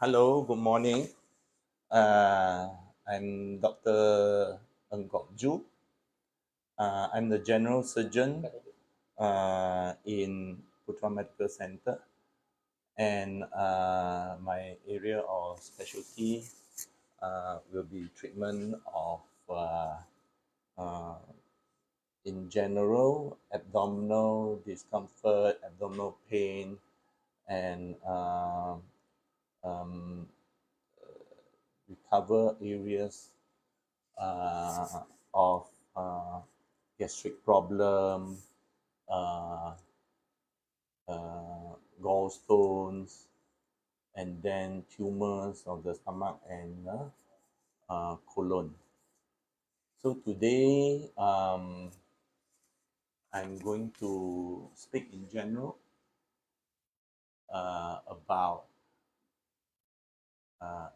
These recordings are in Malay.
Hello, good morning. I'm Dr. Ng Kok Ju. I'm the general surgeon in Putra Medical Center, and my area of specialty will be treatment of, uh, in general, abdominal discomfort, abdominal pain, and um, we cover areas of gastric problem, uh, gallstones, and then tumors of the stomach and colon. So today, I'm going to speak in general about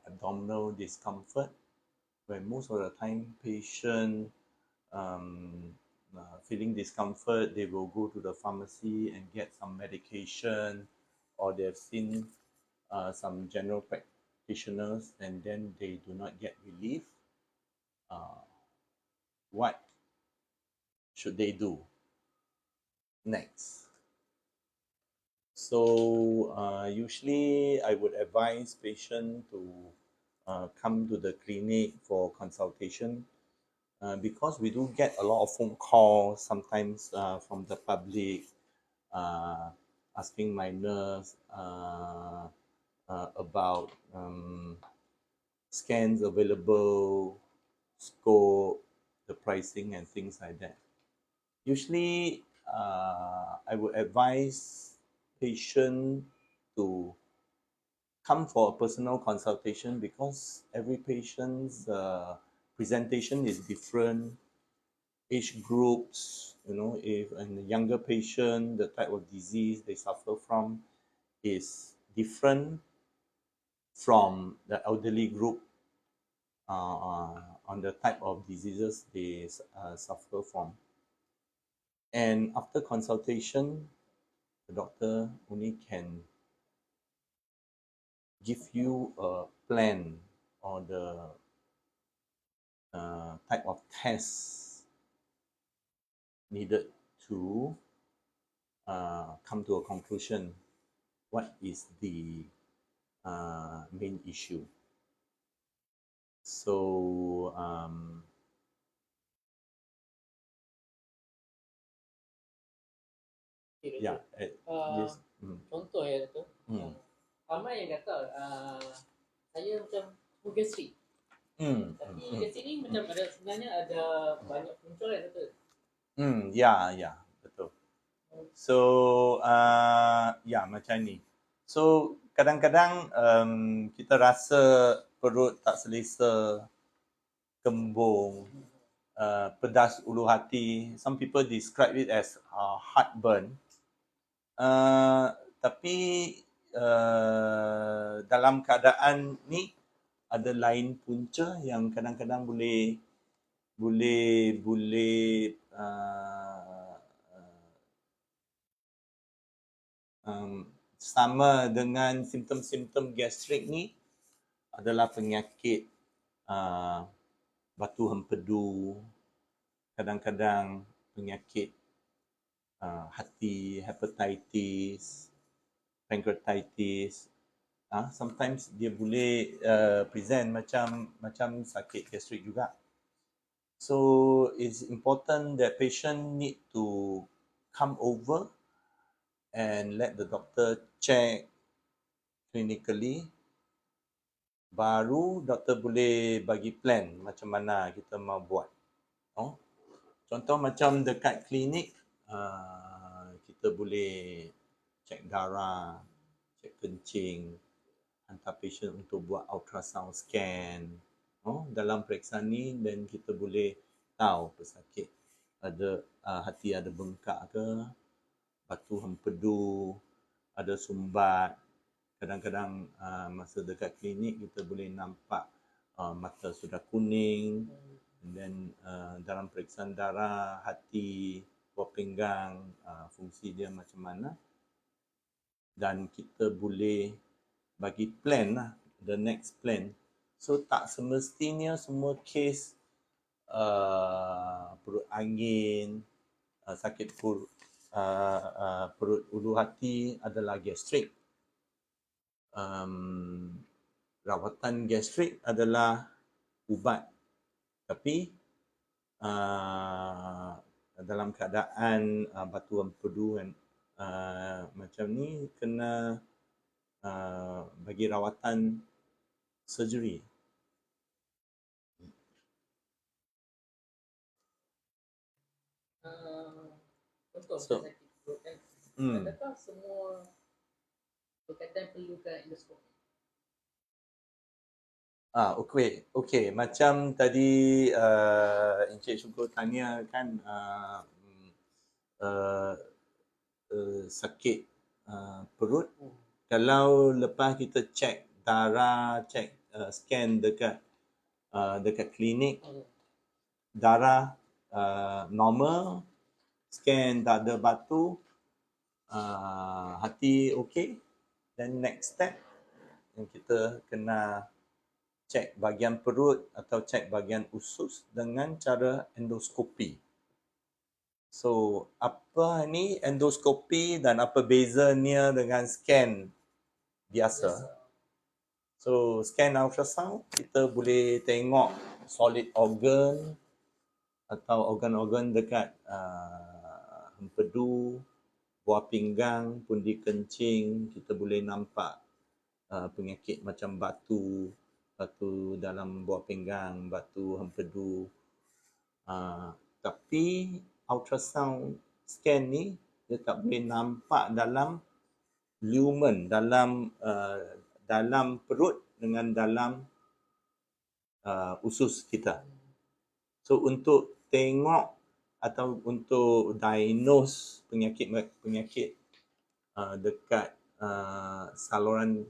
abdominal discomfort, where most of the time patient feeling discomfort, they will go to the pharmacy and get some medication, or they've seen some general practitioners and then they do not get relief. Uh, what should they do next? So usually I would advise patient to come to the clinic for consultation because we do get a lot of phone calls sometimes from the public uh, asking my nurse about scans available, scope, the pricing, and things like that. Usually, I would advise patient to come for a personal consultation because every patient's presentation is different, age groups, if in a younger patient, the type of disease they suffer from is different from the elderly group on the type of diseases they suffer from. And after consultation, the doctor only can give you a plan or the type of tests needed to come to a conclusion what is the main issue. So yeah, this Contoh ya tu, ramai yang kata saya macam gastrik. Tapi gastrik ni macam ada sebenarnya ada banyak punca kan kata. Ya, betul. So ya macam ni. So kadang-kadang kita rasa perut tak selesa, kembung, pedas ulu hati. Some people describe it as heartburn. Tapi dalam keadaan ni ada lain punca yang kadang-kadang boleh sama dengan simptom-simptom gastrik ni adalah penyakit batu hempedu, kadang-kadang penyakit hati, hepatitis, pancreatitis. Sometimes dia boleh present macam sakit gastrik juga. So it's important that patient need to come over and let the doctor check clinically. Baru doktor boleh bagi plan macam mana kita mau buat. Contoh macam dekat klinik, kita boleh cek darah, cek kencing, hantar patient untuk buat ultrasound scan. Dalam periksaan ni dan kita boleh tahu pesakit ada hati ada bengkak ke, batu hempedu, ada sumbat. Kadang-kadang masa dekat klinik kita boleh nampak mata sudah kuning, dan dalam periksaan darah, hati, buah pinggang, fungsi dia macam mana, dan kita boleh bagi plan lah the next plan. So tak semestinya semua kes perut angin, sakit perut, perut ulu hati adalah gastrik. Rawatan gastrik adalah ubat, tapi dalam keadaan batu empedu kan, macam ni kena bagi rawatan surgery. Contoh So, macam sakit perut kan, Hmm. adakah semua berkaitan perlukan endoskopi? Okey. Macam tadi Encik Syukur tanya kan, sakit perut. Kalau lepas kita cek darah, cek scan dekat klinik, darah normal, scan tak ada batu, hati okey, then next step yang kita kena cek bahagian perut atau cek bahagian usus dengan cara endoskopi. So, apa ni endoskopi dan apa bezanya dengan scan biasa? So, scan ultrasound, kita boleh tengok solid organ atau organ-organ dekat empedu, buah pinggang, pundi kencing. Kita boleh nampak penyakit macam batu dalam buah pinggang, batu empedu. Tapi ultrasound scan ni dia tak boleh nampak dalam lumen, dalam perut dengan dalam usus kita. So untuk tengok atau untuk diagnose penyakit dekat saluran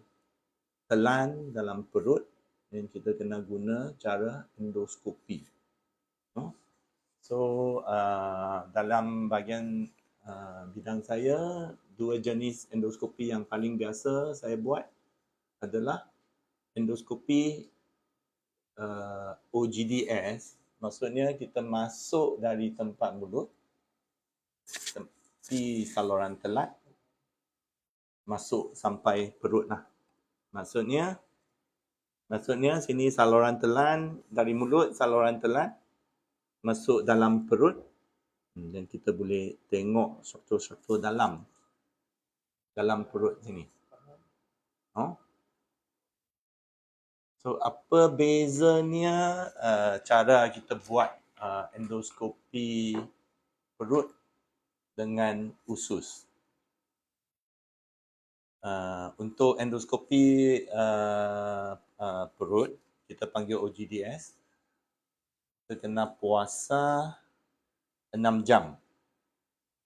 telan dalam perut, dan kita kena guna cara endoskopi. So dalam bahagian bidang saya, dua jenis endoskopi yang paling biasa saya buat adalah endoskopi OGDS. Maksudnya kita masuk dari tempat mulut, tepi saluran telat, masuk sampai perut lah. Maksudnya sini saluran telan, dari mulut saluran telan masuk dalam perut, dan kita boleh tengok struktur-struktur dalam perut sini. So apa bezanya cara kita buat endoskopi perut dengan usus? Untuk endoskopi perut, kita panggil OGDS, kita kena puasa 6 jam.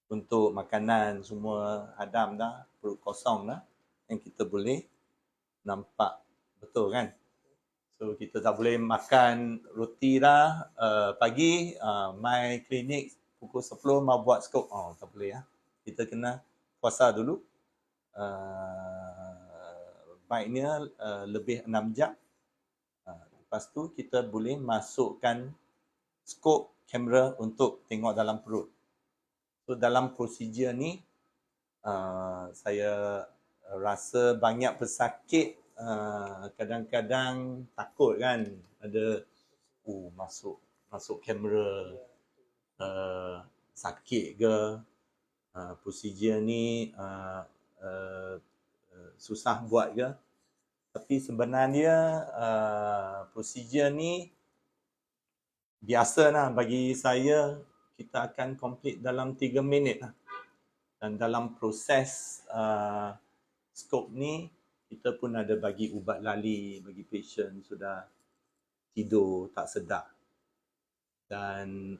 Untuk makanan semua hadam dah, perut kosong dah, yang kita boleh nampak betul kan. So kita tak boleh makan roti dah pagi, mai klinik pukul 10 mau buat skop. Tak boleh ya. Kita kena puasa dulu. Baiknya lebih 6 jam. Lepas tu kita boleh masukkan skop kamera untuk tengok dalam perut. So dalam prosedur ni saya rasa banyak pesakit kadang-kadang takut kan, ada masuk kamera sakit ke, prosedur ni susah buat ke. Tapi sebenarnya prosedur ni biasa lah bagi saya. Kita akan complete dalam 3 minit lah. Dan dalam proses skop ni, kita pun ada bagi ubat lali bagi pasien sudah tidur tak sedap. Dan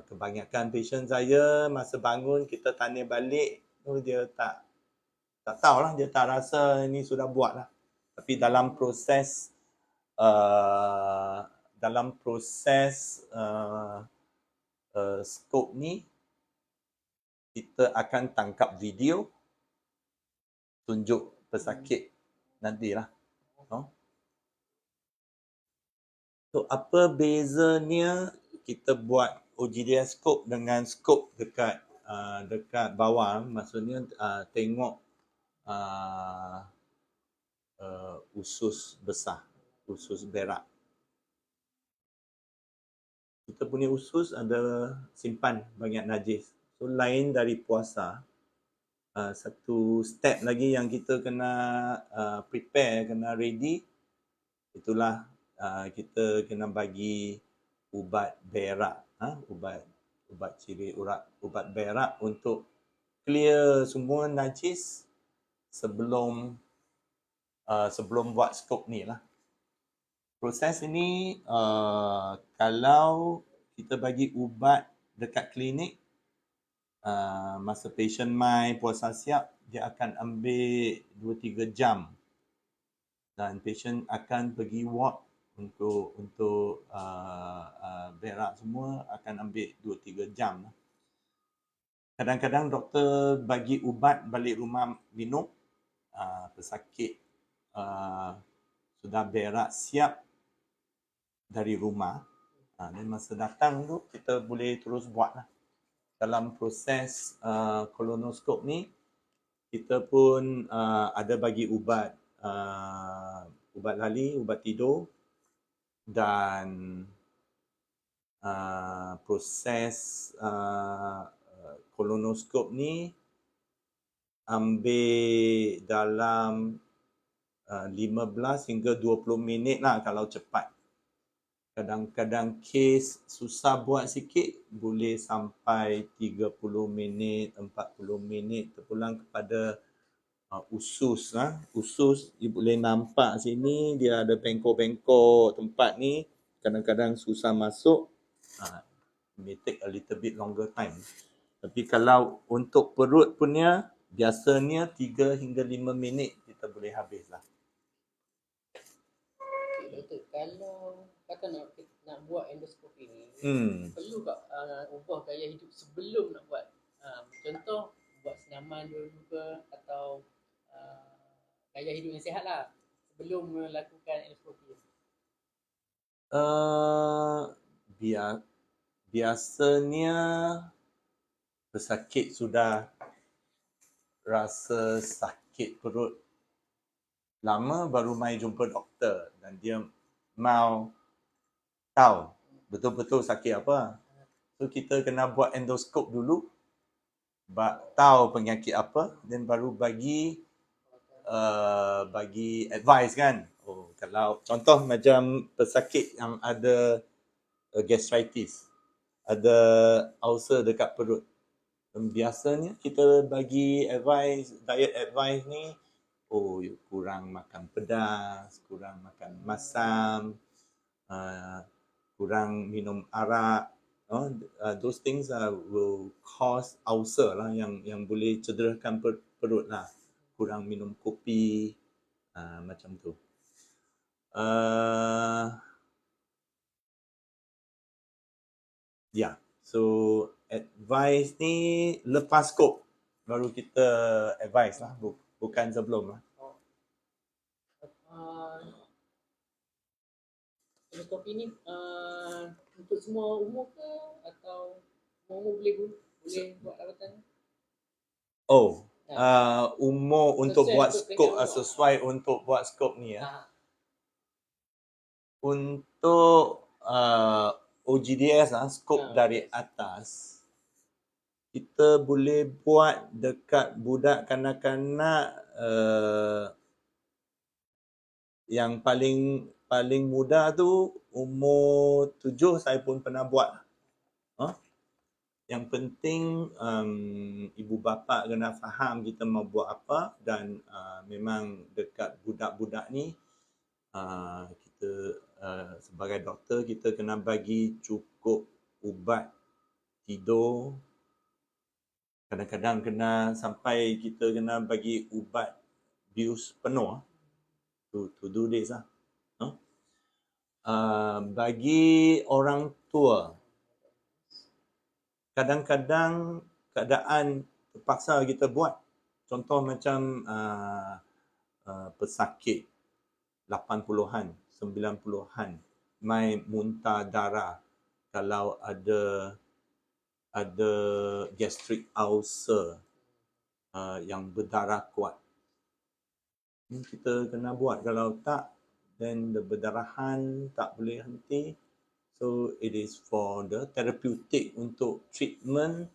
kebanyakan pasien saya masa bangun kita tanya balik, dia tak tahulah, dia tak rasa ini sudah buat lah. Tapi dalam proses skop ni, kita akan tangkap video, tunjuk pesakit nantilah. So apa bezanya kita buat OGDS scope dengan scope dekat dekat bawah, maksudnya tengok usus besar, usus berak. Kita punya usus ada simpan banyak najis. So lain dari puasa, satu step lagi yang kita kena prepare, kena ready, itulah kita kena bagi ubat berak, ubat ciri urat, ubat berak untuk clear semua najis sebelum buat scope ni lah. Proses ini kalau kita bagi ubat dekat klinik, masa patient mai puasa siap, dia akan ambil 2-3 jam dan patient akan pergi ward untuk berak semua, akan ambil 2-3 jam. Kadang-kadang doktor bagi ubat balik rumah minum, pesakit sudah berak siap dari rumah, dan masa datang tu kita boleh terus buat lah. Dalam proses kolonoskop ni, kita pun ada bagi ubat, ubat lali, ubat tidur, dan proses kolonoskop ni ambil dalam 15 hingga 20 minit lah kalau cepat. Kadang-kadang kes susah buat sikit, boleh sampai 30 minit, 40 minit, terpulang kepada usus. Usus, you boleh nampak sini, dia ada bengkok-bengkok tempat ni. Kadang-kadang susah masuk, may take a little bit longer time. Tapi kalau untuk perut punya, biasanya 3 hingga 5 minit kita boleh habis lah. Doktor, kalau kata nak buat endoskopi ni, perlu tak ubah gaya hidup sebelum nak buat? Contoh, buat senaman dulu ke, atau gaya hidup yang sihat lah sebelum melakukan endoskopi? Biasanya pesakit sudah rasa sakit perut lama baru mai jumpa doktor dan dia mau tahu betul-betul sakit apa. So kita kena buat endoskop dulu, tahu penyakit apa, dan baru bagi advice kan. Kalau contoh macam pesakit yang ada gastritis, ada ulcer dekat perut, biasanya kita bagi advice, diet advice ni, kurang makan pedas, kurang makan masam, kurang minum arak. Those things will cause ulcer lah, yang boleh cederakan perut lah. Kurang minum kopi, macam tu. So advice ni lepas scope baru kita advice lah, bukan sebelum lah. Endoskopi ni untuk semua umur ke, atau semua umur boleh buat rawatan? Umur untuk buat scope, sesuai untuk buat scope ni ya. Untuk OGDS scope dari atas, kita boleh buat dekat budak kanak-kanak yang paling muda tu umur 7, saya pun pernah buat. Yang penting ibu bapa kena faham kita mau buat apa, dan memang dekat budak-budak ni kita sebagai doktor kita kena bagi cukup ubat tidur. Kadang-kadang kena sampai kita kena bagi ubat bius penuh to do this lah. Bagi orang tua, kadang-kadang keadaan terpaksa kita buat. Contoh macam pesakit 80-an, 90-an, mai muntah darah, kalau ada gastric ulcer yang berdarah kuat. Ini kita kena buat, kalau tak then the berdarahan tak boleh henti. So it is for the therapeutic untuk treatment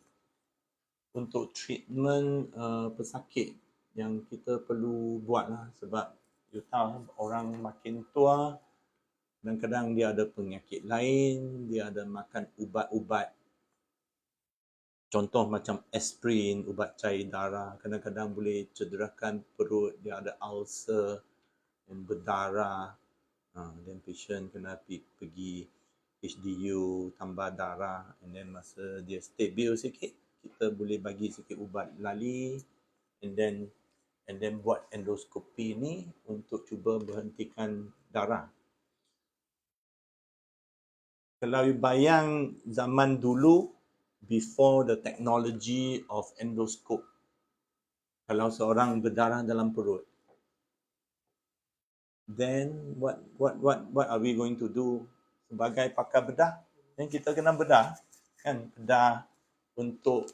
pesakit yang kita perlu buat lah, sebab you tahu orang makin tua, kadang-kadang dia ada penyakit lain, dia ada makan ubat-ubat. Contoh macam aspirin, ubat cair darah, kadang-kadang boleh cederakan perut, dia ada ulcer yang berdarah. Dan patient kena pergi HDU, tambah darah, and then masa dia stabil sikit, kita boleh bagi sikit ubat lali, and then buat endoskopi ni untuk cuba berhentikan darah. Kalau you bayang zaman dulu, before the technology of endoscope, kalau seorang berdarah dalam perut, then what are we going to do? Sebagai pakar bedah, then kita kena bedah, kan? Bedah untuk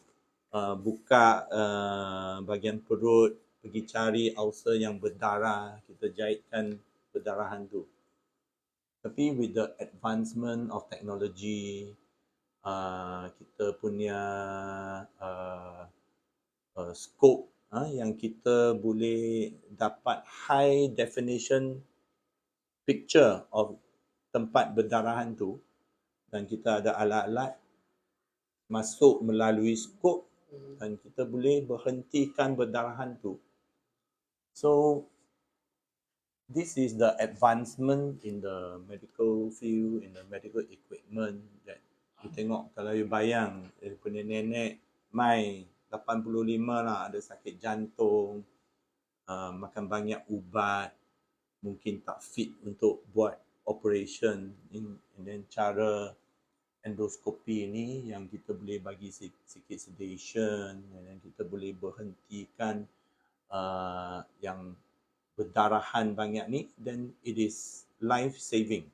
buka bahagian perut, pergi cari ulcer yang berdarah, kita jahitkan perdarahan tu. Tapi with the advancement of technology, kita punya scope yang kita boleh dapat high definition picture of tempat berdarahan tu, dan kita ada alat-alat masuk melalui scope dan kita boleh berhentikan berdarahan tu. So this is the advancement in the medical field, in the medical equipment that you tengok. Kalau you bayang, punya nenek mai 85 lah, ada sakit jantung, makan banyak ubat, mungkin tak fit untuk buat operation, and then cara endoskopi ni yang kita boleh bagi sikit sedation, dan kita boleh berhentikan yang berdarahan banyak ni, then it is life saving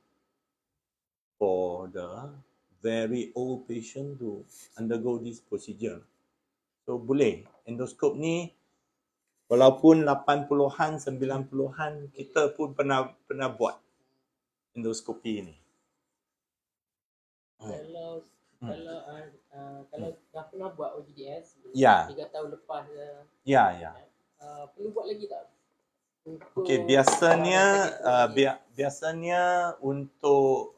for the very old patient to undergo this procedure. So boleh, endoskop ni walaupun 80-an, 90-an, kita pun pernah buat endoskopi ni. Kalau dah pernah buat OGDS 3 tahun lepas, perlu buat lagi tak? Okey, biasanya untuk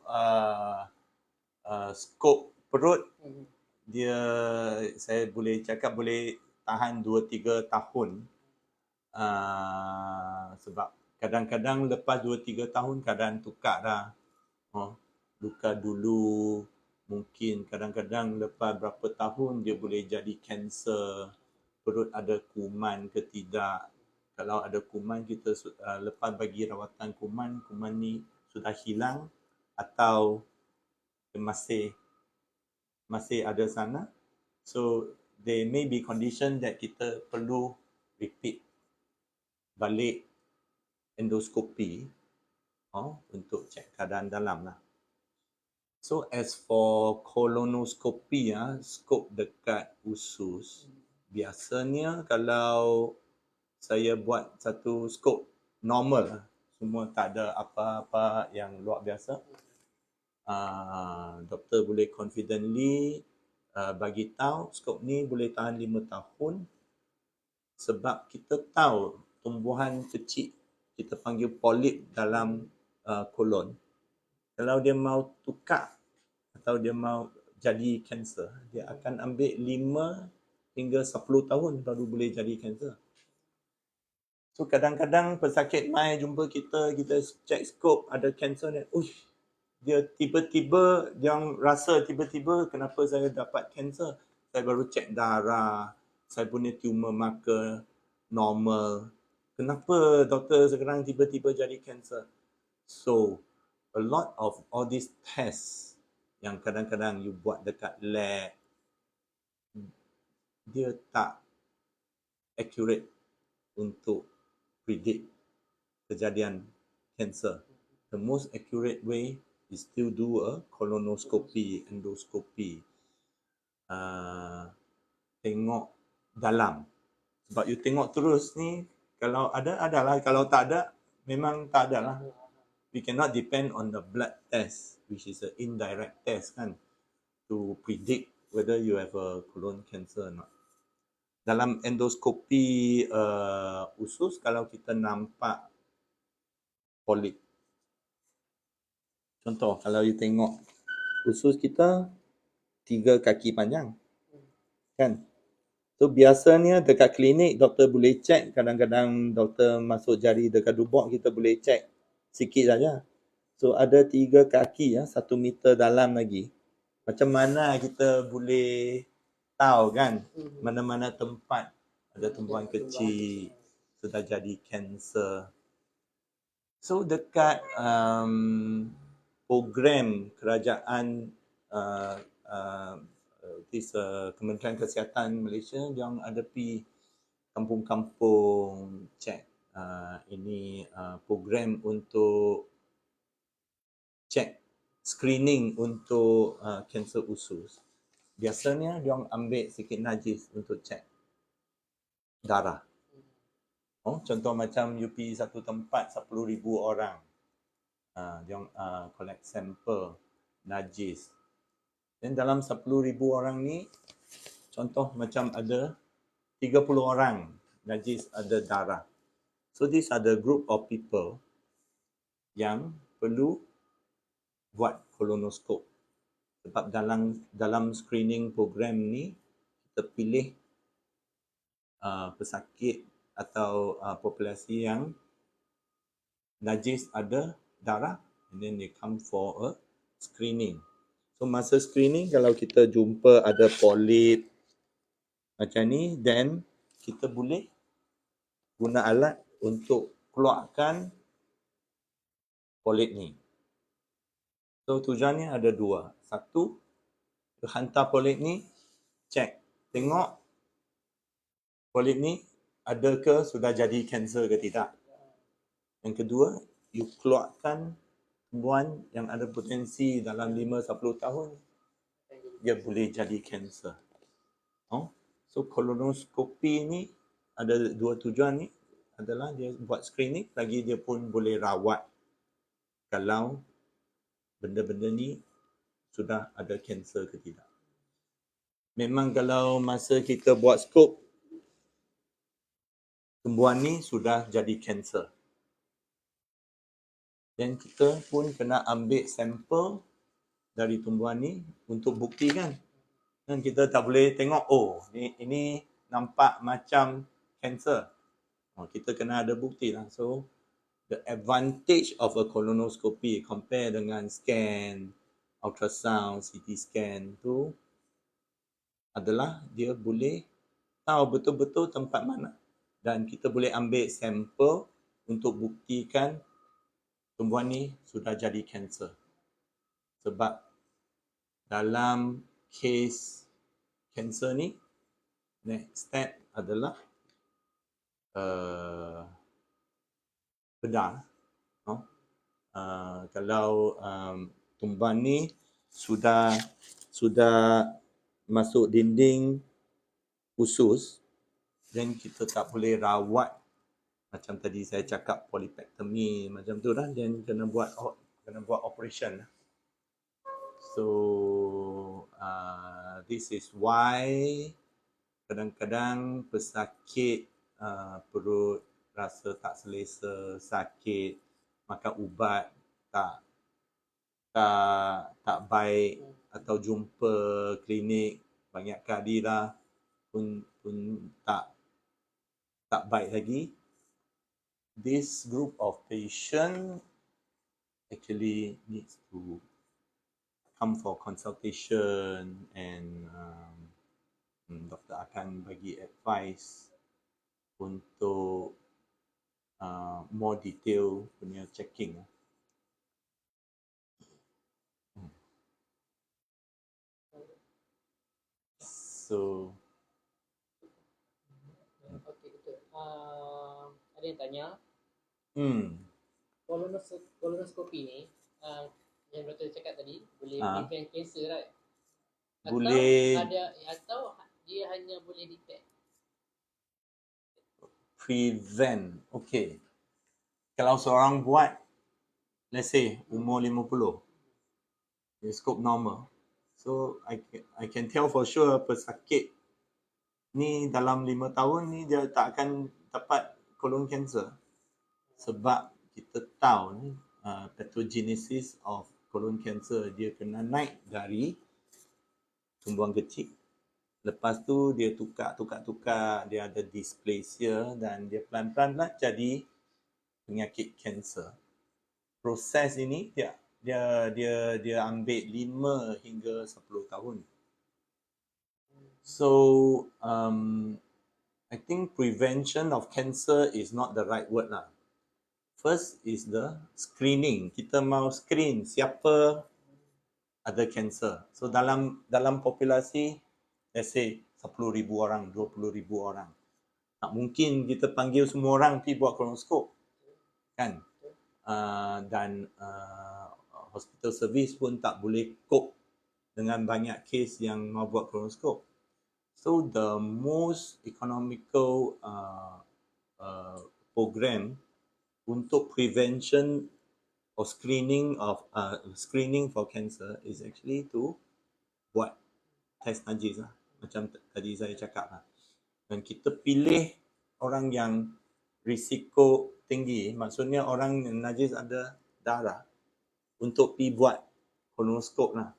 skop perut, saya boleh cakap boleh tahan 2-3 tahun. Sebab kadang-kadang lepas 2-3 tahun keadaan tukar dah. Luka dulu, mungkin kadang-kadang lepas berapa tahun dia boleh jadi kanser. Perut ada kuman ke tidak. Kalau ada kuman, kita lepas bagi rawatan kuman ni sudah hilang atau masih ada sana. So there may be condition that kita perlu repeat balik endoskopi untuk cek keadaan dalam lah. So as for colonoscopy, skop dekat usus, biasanya kalau saya buat satu skop normal, semua tak ada apa-apa yang luar biasa, doktor boleh confidently bagi tahu skop ni boleh tahan 5 tahun, sebab kita tahu tumbuhan kecil, kita panggil polip dalam kolon, kalau dia mau tukar atau dia mau jadi kanser, dia akan ambil 5 hingga 10 tahun baru boleh jadi kanser. So kadang-kadang pesakit mai jumpa kita cek skop ada kanser ni, dia tiba-tiba, dia rasa tiba-tiba kenapa saya dapat kanser. Saya baru cek darah, saya punya tumor marker normal. Kenapa doktor sekarang tiba-tiba jadi kanser? So a lot of all these tests yang kadang-kadang you buat dekat lab, dia tak accurate untuk predict kejadian kanser. The most accurate way we still do a colonoscopy, endoscopy. Tengok dalam. Sebab you tengok terus ni, kalau ada, adalah. Kalau tak ada, memang tak ada lah. We cannot depend on the blood test, which is an indirect test kan, to predict whether you have a colon cancer or not. Dalam endoskopi usus, kalau kita nampak polip. Contoh, kalau you tengok usus kita 3 kaki panjang. Kan? So biasanya dekat klinik doktor boleh check, kadang-kadang doktor masuk jari dekat lubuk kita boleh check sikit saja. So ada 3 kaki 1 meter dalam lagi. Macam mana kita boleh tahu kan mana-mana tempat ada tumbuhan kecil sudah jadi kanser. So dekat program kerajaan Kementerian Kesihatan Malaysia, dia ada pi kampung-kampung check. Ini program untuk check screening untuk kanser usus. Biasanya dia ambil sikit najis untuk check darah. Contoh macam you pergi satu tempat 10,000 orang. Dia collect sampel najis. Dan dalam 10,000 orang ni, contoh macam ada 30 orang najis ada darah. So these are the group of people yang perlu buat kolonoskop. Sebab dalam screening program ni, kita pilih pesakit atau populasi yang najis ada darah, and then they come for a screening. So masa screening, kalau kita jumpa ada polip macam ni, then kita boleh guna alat untuk keluarkan polip ni. So tujuannya ada 2. Satu, hantar polip ni, check. Tengok polip ni adakah sudah jadi kanser ke tidak. Yang kedua, you keluarkan tumbuhan yang ada potensi dalam 5-10 tahun dia boleh jadi kanser. So kolonoskopi ni ada 2 tujuan ni, adalah dia buat screening, lagi dia pun boleh rawat kalau benda-benda ni sudah ada kanser ke tidak. Memang kalau masa kita buat skop, tumbuhan ni sudah jadi kanser. Dan kita pun kena ambil sampel dari tumbuhan ni untuk buktikan. Dan kita tak boleh tengok, ini nampak macam kanser. Kita kena ada bukti lah. So, the advantage of a colonoscopy compare dengan scan, ultrasound, CT scan tu adalah dia boleh tahu betul-betul tempat mana. Dan kita boleh ambil sampel untuk buktikan tumbuhan ni sudah jadi kanser. Sebab dalam kes kanser ni, next step adalah bedah. Kalau tumbuhan ni sudah masuk dinding usus, dan kita tak boleh rawat. Macam tadi saya cakap polipektomi macam tu lah, dan kena buat operation. So this is why kadang-kadang pesakit perut rasa tak selesa, sakit, makan ubat tak baik, atau jumpa klinik banyak kali lah pun tak baik lagi. This group of patient actually needs to come for consultation, and doktor akan bagi advice untuk more detail punya checking. So okey, betul. Ada yang tanya, Hmm. kolonoskopi ni yang doktor cakap tadi boleh Ah, prevent cancer, right? boleh Atau dia hanya boleh detect. prevent. Okay. Kalau seorang buat, let's say, umur 50, dia scope normal. So, I can tell for sure pesakit ni dalam 5 tahun ni dia tak akan dapat colon cancer. Sebab kita tahu ni, pathogenesis of colon cancer dia kena naik dari tumbuhan kecil. Lepas tu dia tukar, dia ada dysplasia dan dia pelan-pelan jadi penyakit kanser. Proses ini dia ambil 5 hingga 10 tahun. So I think prevention of cancer is not the right word lah. First is the screening. Kita mau screen siapa ada cancer. So dalam populasi, let's say 10,000 orang, 20,000 orang. Tak mungkin kita panggil semua orang pergi buat kolonoskop. Kan? Dan hospital service pun tak boleh cope dengan banyak kes yang mau buat kolonoskop. So the most economical program untuk prevention or screening for cancer is actually to buat test najis lah. Macam tadi saya cakap lah. Dan kita pilih orang yang risiko tinggi, maksudnya orang yang najis ada darah, untuk pergi buat kolonoskop lah.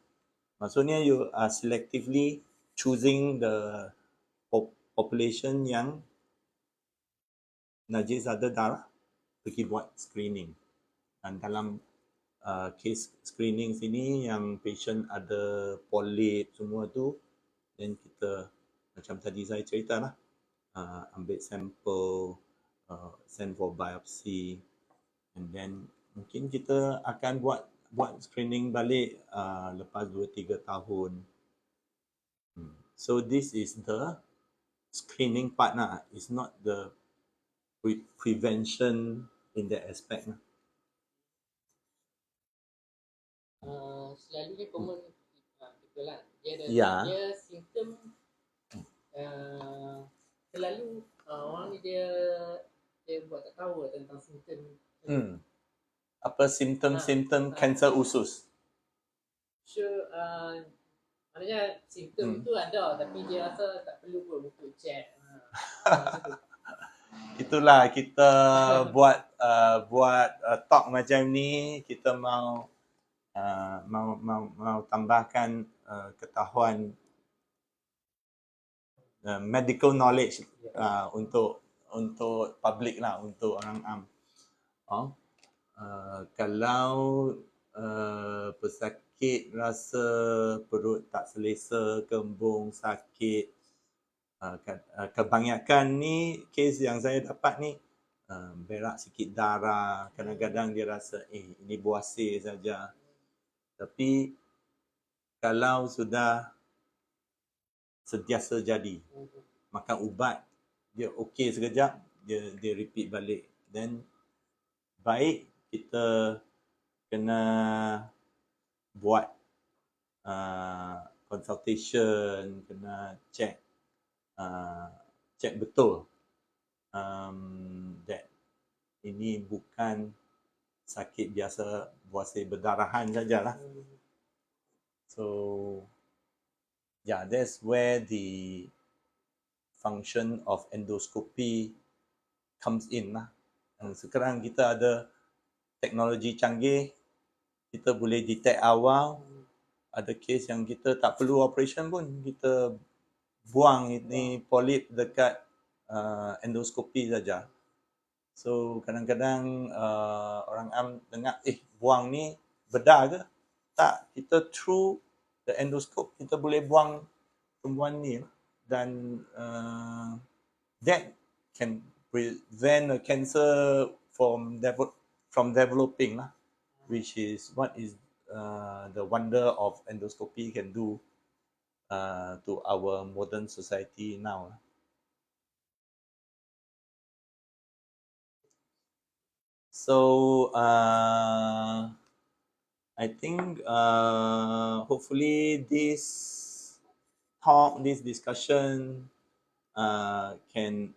Maksudnya you are selectively choosing the population yang najis ada darah, pergi buat screening. Dan dalam case screening sini yang patient ada polip semua tu, dan kita macam tadi saya cerita lah, ambil sampel, send for biopsy, and then mungkin kita akan buat screening balik lepas 2-3 tahun. So this is the screening part lah. It's not the prevention in that aspect lah. Selalunya common people lah. Dia simptom selalu orang ni dia buat tak tahu tentang simptom. Apa simptom kanser usus? Sure, maknanya simptom tu ada tapi dia rasa tak perlu pun untuk check. Itulah kita buat talk macam ni, kita mau tambahkan ketahuan, medical knowledge untuk public lah, untuk orang am. Kalau pesakit rasa perut tak selesa, kembung, sakit, kebanyakan ni kes yang saya dapat ni berak sikit darah, kadang-kadang dia rasa ini buasir saja. Tapi kalau sudah sentiasa jadi, makan ubat, dia okey sekejap, dia repeat balik. Then baik kita kena buat consultation, kena check betul that ini bukan sakit biasa buasir berdarahan sajalah. So yeah, that's where the function of endoscopy comes in lah. Sekarang kita ada teknologi canggih, kita boleh detect awal. Ada kes yang kita tak perlu operation pun, kita buang ini polip dekat endoskopi saja. So kadang-kadang orang am dengar, buang ni bedah ke? Tak, kita through the endoscope kita boleh buang tumbuhan ni, dan that can prevent a cancer from developing lah, which is what is the wonder of endoscopy can do to our modern society now. So I think hopefully this talk, this discussion can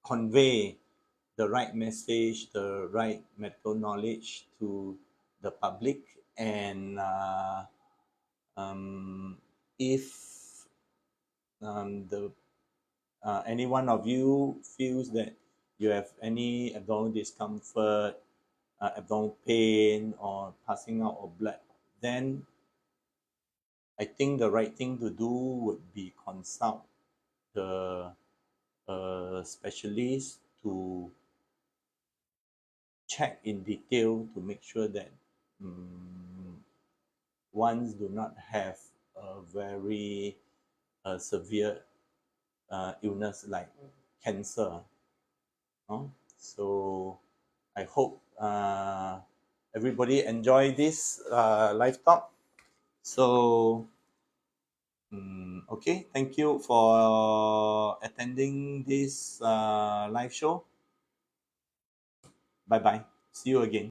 convey the right message, the right medical knowledge to the public. And if the any one of you feels that you have any abdominal discomfort, abdominal pain, or passing out of blood, then I think the right thing to do would be consult the specialist to check in detail to make sure that ones do not have a very severe illness like cancer. So I hope everybody enjoy this live talk. So okay, thank you for attending this live show. Bye bye. See you again.